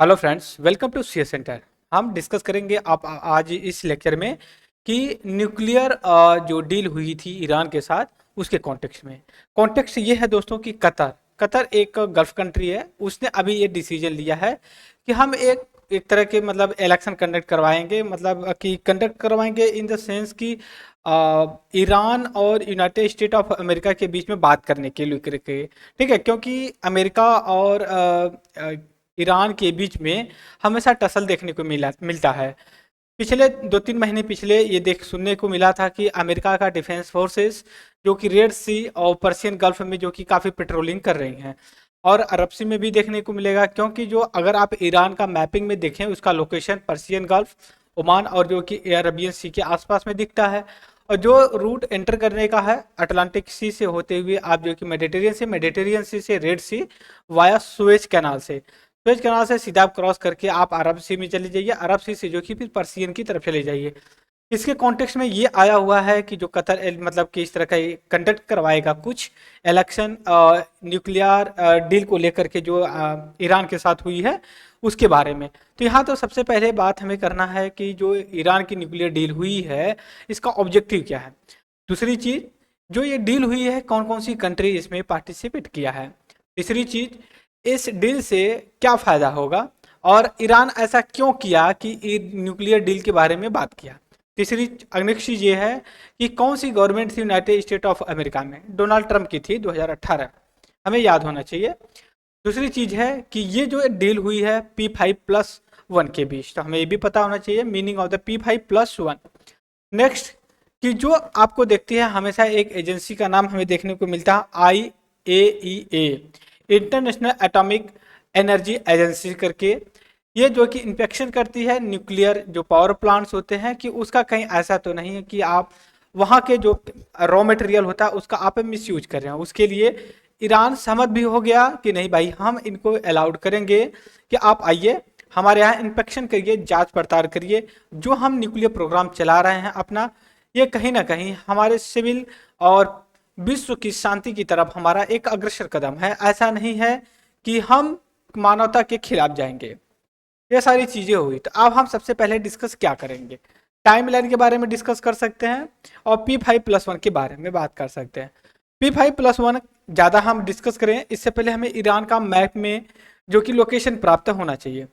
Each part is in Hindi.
Hello friends, welcome to C centre. हम डिस्कस करेंगे आप आज इस लेक्चर में कि न्यूक्लियर जो डील हुई थी ईरान के साथ उसके कॉन्टेक्स्ट में। कॉन्टेक्स्ट ये है दोस्तों कि कतर कतर एक गल्फ कंट्री है। उसने अभी ये डिसीजन लिया है कि हम एक एक तरह के मतलब इलेक्शन कंडक्ट करवाएंगे, मतलब कि कंडक्ट करवाएंगे इन द सेंस कि ईरान और यूनाइटेड स्टेट ऑफ अमेरिका के बीच में बात करने के लिए करके, ठीक है। क्योंकि अमेरिका और ईरान के बीच में हमेशा टसल देखने को मिलता है। पिछले 2-3 महीने पिछले ये देख सुनने को मिला था कि अमेरिका का डिफेंस फोर्सेस जो कि रेड सी और पर्शियन गल्फ में जो कि काफ़ी पेट्रोलिंग कर रही हैं, और अरब सी में भी देखने को मिलेगा। क्योंकि जो अगर आप ईरान का मैपिंग में देखें, उसका लोकेशन पर्शियन गल्फ, ओमान और जो कि अरबियन सी के आसपास में दिखता है। और जो रूट एंटर करने का है अटलांटिक सी से होते हुए आप जो कि मेडिटेरियन सी से रेड सी वाया सुएज कैनाल से, सुएज कैनाल से सीधा आप क्रॉस करके आप अरब सी में चले जाइए, अरब सी से जो कि फिर पर्सियन की तरफ चले जाइए। इसके कॉन्टेक्स्ट में ये आया हुआ है कि जो कतर मतलब कि इस तरह का कंडक्ट करवाएगा कुछ इलेक्शन न्यूक्लियर डील को लेकर के जो ईरान के साथ हुई है उसके बारे में। तो यहाँ तो सबसे पहले बात हमें करना है कि जो ईरान की न्यूक्लियर डील हुई है इसका ऑब्जेक्टिव क्या है। दूसरी चीज, जो ये डील हुई है कौन कौन सी कंट्री इसमें पार्टिसिपेट किया है। तीसरी चीज, इस डील से क्या फायदा होगा और ईरान ऐसा क्यों किया कि न्यूक्लियर डील के बारे में बात किया। तीसरी नेक्स्ट चीज ये है कि कौन सी गवर्नमेंट थी यूनाइटेड स्टेट ऑफ अमेरिका में, डोनाल्ड ट्रंप की थी 2018, हमें याद होना चाहिए। दूसरी चीज है कि ये जो डील हुई है P5+1 के बीच, तो हमें ये भी पता होना चाहिए meaning of the P5+1। Next, कि जो आपको देखती है हमेशा एक एजेंसी का नाम हमें देखने को मिलता है IAEA, international atomic energy agency करके। ये जो कि इंस्पेक्शन करती है न्यूक्लियर जो पावर प्लांट्स होते हैं कि उसका कहीं ऐसा तो नहीं है कि आप वहाँ के जो रॉ मटेरियल होता है उसका आप मिस यूज कर रहे हैं। उसके लिए ईरान सहमत भी हो गया कि नहीं भाई, हम इनको अलाउड करेंगे कि आप आइए हमारे यहाँ इंस्पेक्शन करिए, जांच पड़ताल करिए। जो हम न्यूक्लियर प्रोग्राम चला रहे हैं अपना, ये कहीं ना कहीं हमारे सिविल और विश्व की शांति की तरफ हमारा एक अग्रसर कदम है। ऐसा नहीं है कि हम मानवता के खिलाफ जाएंगे। ये सारी चीजें हुई, तो अब हम सबसे पहले डिस्कस क्या करेंगे, टाइमलाइन के बारे में डिस्कस कर सकते हैं और P5+1 के बारे में बात कर सकते हैं। P5+1 ज़्यादा हम डिस्कस करें इससे पहले हमें ईरान का मैप में जो कि लोकेशन प्राप्त होना चाहिए।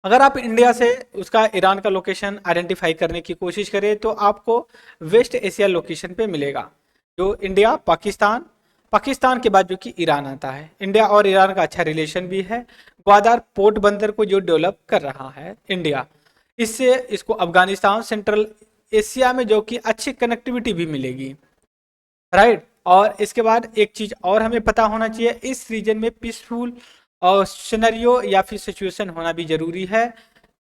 अगर आप इंडिया से उसका ईरान का लोकेशन आइडेंटिफाई करने की कोशिश करें तो आपको वेस्ट एशिया लोकेशन पे मिलेगा, जो इंडिया पाकिस्तान, पाकिस्तान के बाद जो कि ईरान आता है। इंडिया और ईरान का अच्छा रिलेशन भी है। ग्वादर पोर्ट बंदर को जो डेवलप कर रहा है इंडिया, इससे इसको अफगानिस्तान सेंट्रल एशिया में जो कि अच्छी कनेक्टिविटी भी मिलेगी, राइट। और इसके बाद एक चीज और हमें पता होना चाहिए, इस रीजन में पीसफुल और सिनेरियो या फिर सिचुएशन होना भी जरूरी है।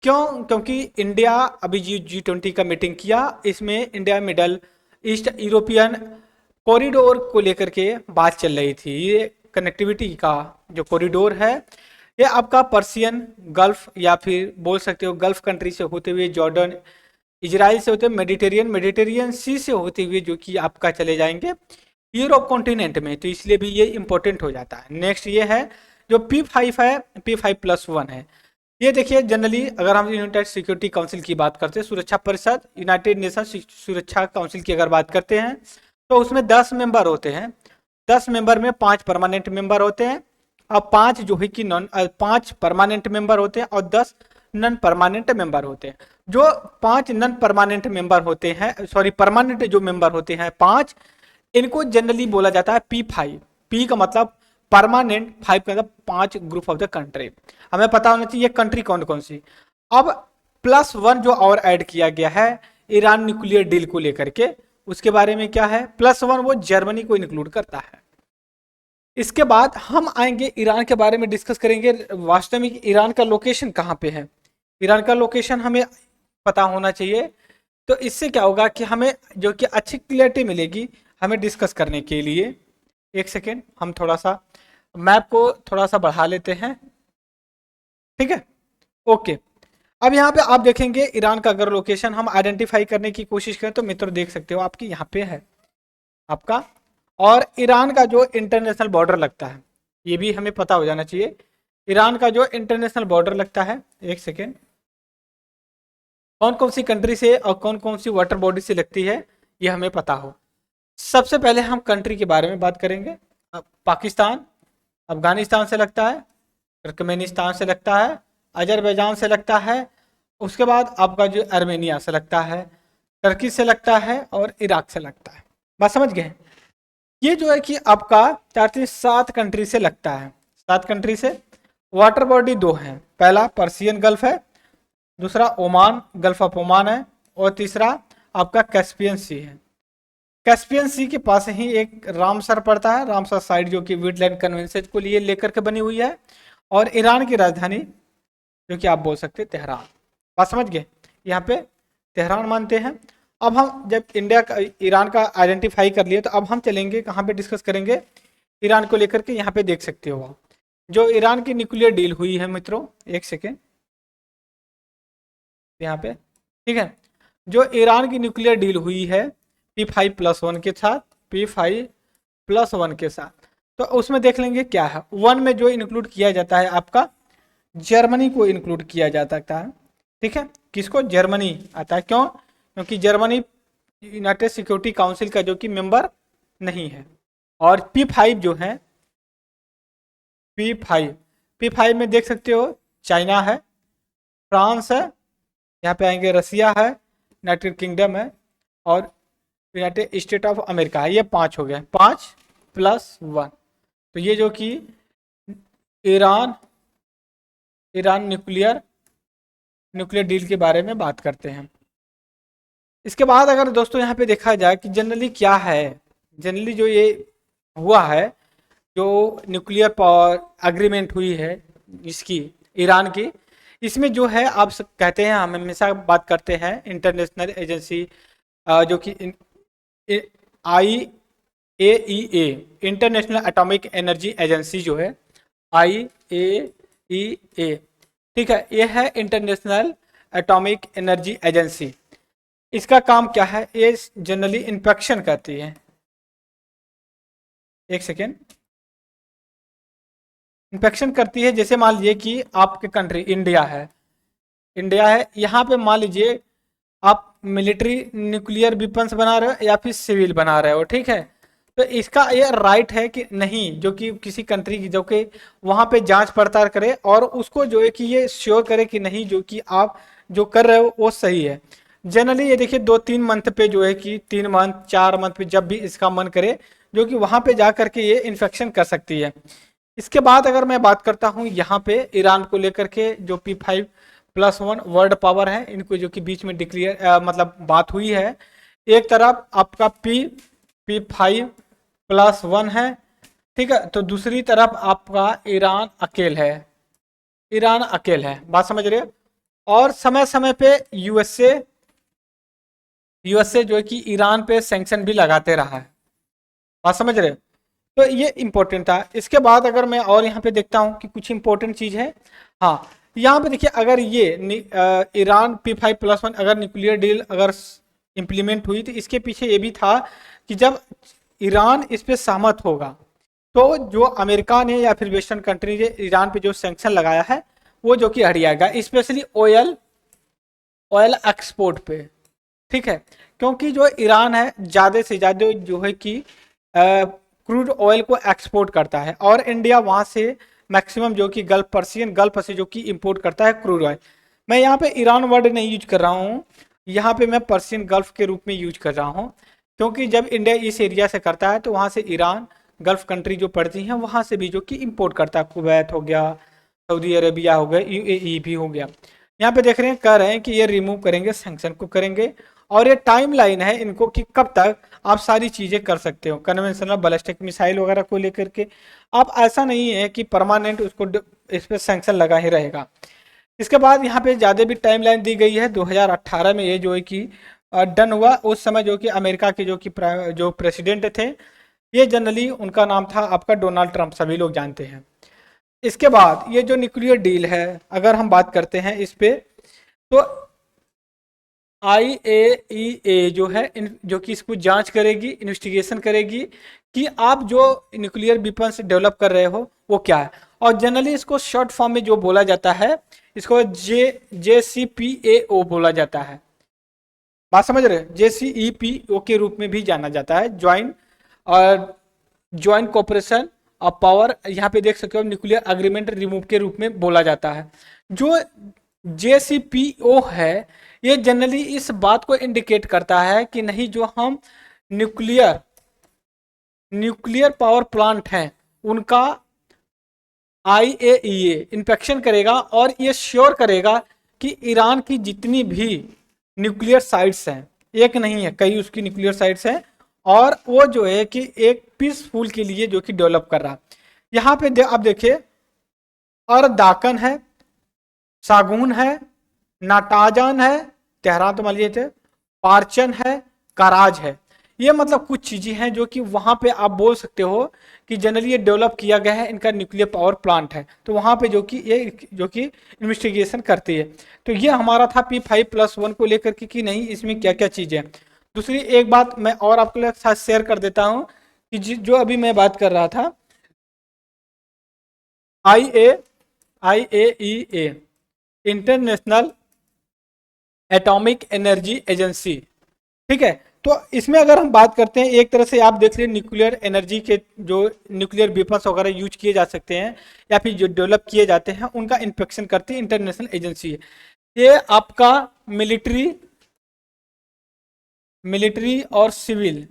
क्यों? क्योंकि इंडिया अभी G20 का मीटिंग किया, इसमें India middle east European corridor को लेकर के बात चल रही थी। ये कनेक्टिविटी का जो कॉरिडोर है ये आपका पर्सियन गल्फ या फिर बोल सकते हो गल्फ कंट्री से होते हुए जॉर्डन इजराइल से होते हुए मेडिटेरियन सी से होते हुए जो कि आपका चले जाएंगे यूरोप कॉन्टिनेंट में, तो इसलिए भी ये इंपॉर्टेंट हो जाता है। नेक्स्ट ये है जो P5 है, P5+1 है। ये देखिए जनरली अगर हम यूनाइटेड सिक्योरिटी काउंसिल की बात करते हैं, सुरक्षा परिषद यूनाइटेड नेशन सुरक्षा काउंसिल की अगर बात करते हैं तो उसमें 10 मेंबर होते हैं। 10 मेंबर में 5 परमानेंट मेंबर होते हैं और 5 जो है कि 5 परमानेंट मेंबर होते हैं और 10 नॉन परमानेंट मेंबर होते हैं। जो 5 नॉन परमानेंट मेंबर होते हैं, सॉरी परमानेंट जो मेंबर होते हैं 5, इनको जनरली बोला जाता है P5। P का मतलब परमानेंट, 5 का मतलब 5 ग्रुप ऑफ द कंट्री। हमें पता होना चाहिए कंट्री कौन कौन सी। अब +1 जो और ऐड किया गया है ईरान न्यूक्लियर डील को लेकर के, उसके बारे में क्या है, +1 वो जर्मनी को इंक्लूड करता है। इसके बाद हम आएंगे ईरान के बारे में डिस्कस करेंगे वास्तव में ईरान का लोकेशन कहाँ पे है। ईरान का लोकेशन हमें पता होना चाहिए, तो इससे क्या होगा कि हमें जो कि अच्छी क्लियरिटी मिलेगी हमें डिस्कस करने के लिए। एक सेकेंड, हम थोड़ा सा मैप को थोड़ा सा बढ़ा लेते हैं, ठीक है, ओके। अब यहाँ पे आप देखेंगे ईरान का अगर लोकेशन हम आइडेंटिफाई करने की कोशिश करें तो मित्र देख सकते हो आपकी यहाँ पे है आपका, और ईरान का जो इंटरनेशनल बॉर्डर लगता है ये भी हमें पता हो जाना चाहिए। ईरान का जो इंटरनेशनल बॉर्डर लगता है, एक सेकेंड, कौन कौन सी कंट्री से और कौन कौन सी वाटर बॉडी से लगती है ये हमें पता हो। सबसे पहले हम कंट्री के बारे में बात करेंगे। पाकिस्तान, अफगानिस्तान से लगता है, तुर्कमेनिस्तान से लगता है, अजरबैजान से लगता है, उसके बाद आपका जो आर्मेनिया से लगता है, टर्की से लगता है और इराक से लगता है। बात समझ गए? ये जो है कि आपका 4 से 7 कंट्री से लगता है। 7 कंट्री से वाटर बॉडी 2 हैं, पहला पर्सियन गल्फ है, दूसरा ओमान, गल्फ ऑफ ओमान है, और तीसरा आपका कैस्पियन सी है। कैस्पियन सी के पास ही एक रामसर पड़ता है, रामसर साइट जो कि वीटलैंड कन्वेंशन को लिए लेकर के बनी हुई है, और ईरान की राजधानी जो कि आप बोल सकते हैं तेहरान। बात समझ गए? यहाँ पे तेहरान मानते हैं। अब हम जब इंडिया का ईरान का आइडेंटिफाई कर लिए, तो अब हम चलेंगे कहाँ पे डिस्कस करेंगे ईरान को लेकर के। यहाँ पे देख सकते हो आप जो ईरान की न्यूक्लियर डील हुई है मित्रों, एक सेकेंड यहाँ पे, ठीक है, जो ईरान की न्यूक्लियर डील हुई है P5+1 के साथ, P5+1 के साथ, तो उसमें देख लेंगे क्या है। 1 में जो इंक्लूड किया जाता है आपका जर्मनी को इंक्लूड किया जा सकता है, ठीक है, किसको? जर्मनी आता है। क्यों? क्योंकि जर्मनी यूनाइटेड सिक्योरिटी काउंसिल का जो कि मेंबर नहीं है। और P5 जो है, P5 में देख सकते हो चाइना है, फ्रांस है, यहाँ पे आएंगे रसिया है, यूनाइटेड किंगडम है, और यूनाइटेड स्टेट ऑफ अमेरिका है। ये 5 हो गए, 5+1। तो ये जो कि ईरान न्यूक्लियर डील के बारे में बात करते हैं। इसके बाद अगर दोस्तों यहाँ पे देखा जाए कि जनरली क्या है, जनरली जो ये हुआ है, जो न्यूक्लियर पावर एग्रीमेंट हुई है इसकी ईरान की, इसमें जो है आप सब कहते हैं, हम हमेशा बात करते हैं इंटरनेशनल एजेंसी जो कि IAEA, international atomic energy agency जो है, IAEA, ठीक है, ये है इंटरनेशनल एटॉमिक एनर्जी एजेंसी। इसका काम क्या है? ये जनरली इंस्पेक्शन करती है, एक सेकेंड, इंस्पेक्शन करती है। जैसे मान लीजिए कि आपके कंट्री इंडिया है, यहाँ पे मान लीजिए आप मिलिट्री न्यूक्लियर वेपन्स बना रहे हो या फिर सिविल बना रहे हो, ठीक है, तो इसका ये राइट है कि नहीं, जो कि किसी कंट्री की जो कि वहाँ पे जांच पड़ताल करे और उसको जो है कि ये श्योर करे कि नहीं जो कि आप जो कर रहे हो वो सही है। जनरली ये देखिए 2-3 मंथ पे जो है कि 3 मंथ 4 मंथ पे जब भी इसका मन करे जो कि वहाँ पे जा करके ये इन्फेक्शन कर सकती है। इसके बाद अगर मैं बात करता हूँ यहाँ पे ईरान को लेकर के, जो P5+1 वर्ल्ड पावर है, इनको जो कि बीच में डिक्लेयर मतलब बात हुई है। एक तरफ आपका P5+1 है, ठीक है, तो दूसरी तरफ आपका ईरान अकेल है, बात समझ रहे हो। और समय समय पे यूएसए जो है कि ईरान पे सैंक्शन भी लगाते रहा है, बात समझ रहे हो। तो ये इंपॉर्टेंट था। इसके बाद अगर मैं और यहाँ पे देखता हूँ कि कुछ इंपॉर्टेंट चीज़ है, हाँ, यहाँ पे देखिए, अगर ये ईरान P5+1 अगर न्यूक्लियर डील अगर इम्प्लीमेंट हुई, तो इसके पीछे ये भी था कि जब ईरान इस पे सहमत होगा तो जो अमेरिका ने या फिर वेस्टर्न कंट्री ने ईरान पे जो सैंक्शन लगाया है वो जो कि हट जाएगा, स्पेशली ऑयल एक्सपोर्ट पे, ठीक है, क्योंकि जो ईरान है ज़्यादा से ज़्यादा जो है कि क्रूड ऑयल को एक्सपोर्ट करता है, और इंडिया वहाँ से मैक्सिमम जो कि पर्सियन गल्फ से जो कि इंपोर्ट करता है क्रूड ऑयल। मैं यहाँ पे ईरान वर्ड नहीं यूज कर रहा हूँ, यहाँ पे मैं पर्सियन गल्फ के रूप में यूज कर रहा हूँ, क्योंकि जब इंडिया इस एरिया से करता है तो वहाँ से ईरान गल्फ कंट्री जो पड़ती हैं वहाँ से भी जो कि इंपोर्ट करता है, कुवैत हो गया, सऊदी अरेबिया हो गया, UAE भी हो गया। यहाँ पे देख रहे हैं, कह रहे हैं कि ये रिमूव करेंगे, सैंक्शन को करेंगे, और ये टाइम लाइन है इनको कि कब तक आप सारी चीज़ें कर सकते हो कन्वेंशनल बैलिस्टिक मिसाइल वगैरह को लेकर के। आप ऐसा नहीं है कि परमानेंट उसको इस पर सैंक्शन लगा ही रहेगा। इसके बाद यहाँ पे ज़्यादा भी टाइम लाइन दी गई है, 2018 में ये जो है कि डन हुआ। उस समय जो कि अमेरिका के जो प्रेसिडेंट थे, ये जनरली उनका नाम था आपका डोनाल्ड ट्रंप, सभी लोग जानते हैं। इसके बाद ये जो न्यूक्लियर डील है अगर हम बात करते हैं इस पे, तो IAEA जो है जो कि इसको जांच करेगी, इन्वेस्टिगेशन करेगी कि आप जो न्यूक्लियर वेपन्स डेवलप कर रहे हो वो क्या है। और जनरली इसको शॉर्ट फॉर्म में जो बोला जाता है इसको JCPOA बोला जाता है। बात समझ रहे हैं? JCPOA के रूप में भी जाना जाता है, ज्वाइंट कोऑपरेशन ऑफ पावर, यहाँ पे देख सकते हो न्यूक्लियर अग्रीमेंट रिमूव के रूप में बोला जाता है। जो JCPOA है ये जनरली इस बात को इंडिकेट करता है कि नहीं, जो हम न्यूक्लियर पावर प्लांट हैं उनका IAEA इंस्पेक्शन करेगा और ये श्योर करेगा कि ईरान की जितनी भी न्यूक्लियर साइट्स हैं, एक नहीं है कई उसकी न्यूक्लियर साइट्स हैं, और वो जो है कि एक पीसफुल के लिए जो कि डेवलप कर रहा। यहाँ पे आप देखिए अर्दाकन है, सागुन है, नाटाजान है, तेहरान तो मान लीजिए, पार्चन है, कराज है। ये मतलब कुछ चीजें हैं जो कि वहां पे आप बोल सकते हो कि जनरली ये डेवलप किया गया है, इनका न्यूक्लियर पावर प्लांट है, तो वहां पे जो कि इन्वेस्टिगेशन करती है। तो ये हमारा था P5+1 को लेकर के कि नहीं इसमें क्या क्या चीजें हैं। दूसरी एक बात मैं और आपके साथ शेयर कर देता हूं कि जो अभी मैं बात कर रहा था IAEA international atomic energy agency, ठीक है। तो इसमें अगर हम बात करते हैं, एक तरह से आप देख रहे हैं न्यूक्लियर एनर्जी के जो न्यूक्लियर वेपन्स वगैरह यूज किए जा सकते हैं या फिर जो डेवलप किए जाते हैं उनका इंस्पेक्शन करती है इंटरनेशनल एजेंसी है। ये आपका मिलिट्री और सिविल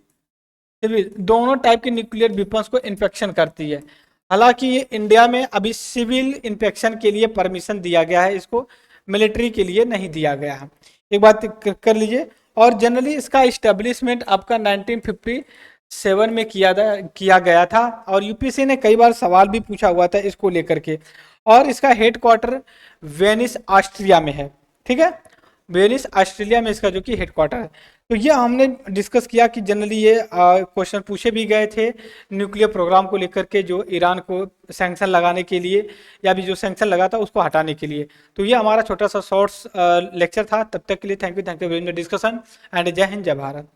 दोनों टाइप के न्यूक्लियर वेपन्स को इंस्पेक्शन करती है। हालांकि ये इंडिया में अभी सिविल इंस्पेक्शन के लिए परमिशन दिया गया है, इसको मिलिट्री के लिए नहीं दिया गया है। एक बात कर लीजिए। और जनरली इसका इस्टेब्लिशमेंट आपका 1957 में किया गया था, और यूपीएससी ने कई बार सवाल भी पूछा हुआ था इसको लेकर के। और इसका हेडक्वार्टर वेनिस ऑस्ट्रिया में है, ठीक है, वेनिस ऑस्ट्रेलिया में इसका जो कि हेडक्वार्टर है। तो ये हमने डिस्कस किया कि जनरली ये क्वेश्चन पूछे भी गए थे न्यूक्लियर प्रोग्राम को लेकर के, जो ईरान को सैंक्शन लगाने के लिए या भी जो सैंक्शन लगा था उसको हटाने के लिए। तो ये हमारा छोटा सा शॉर्ट्स लेक्चर था। तब तक के लिए thank you very much discussion and जय हिंद जय भारत।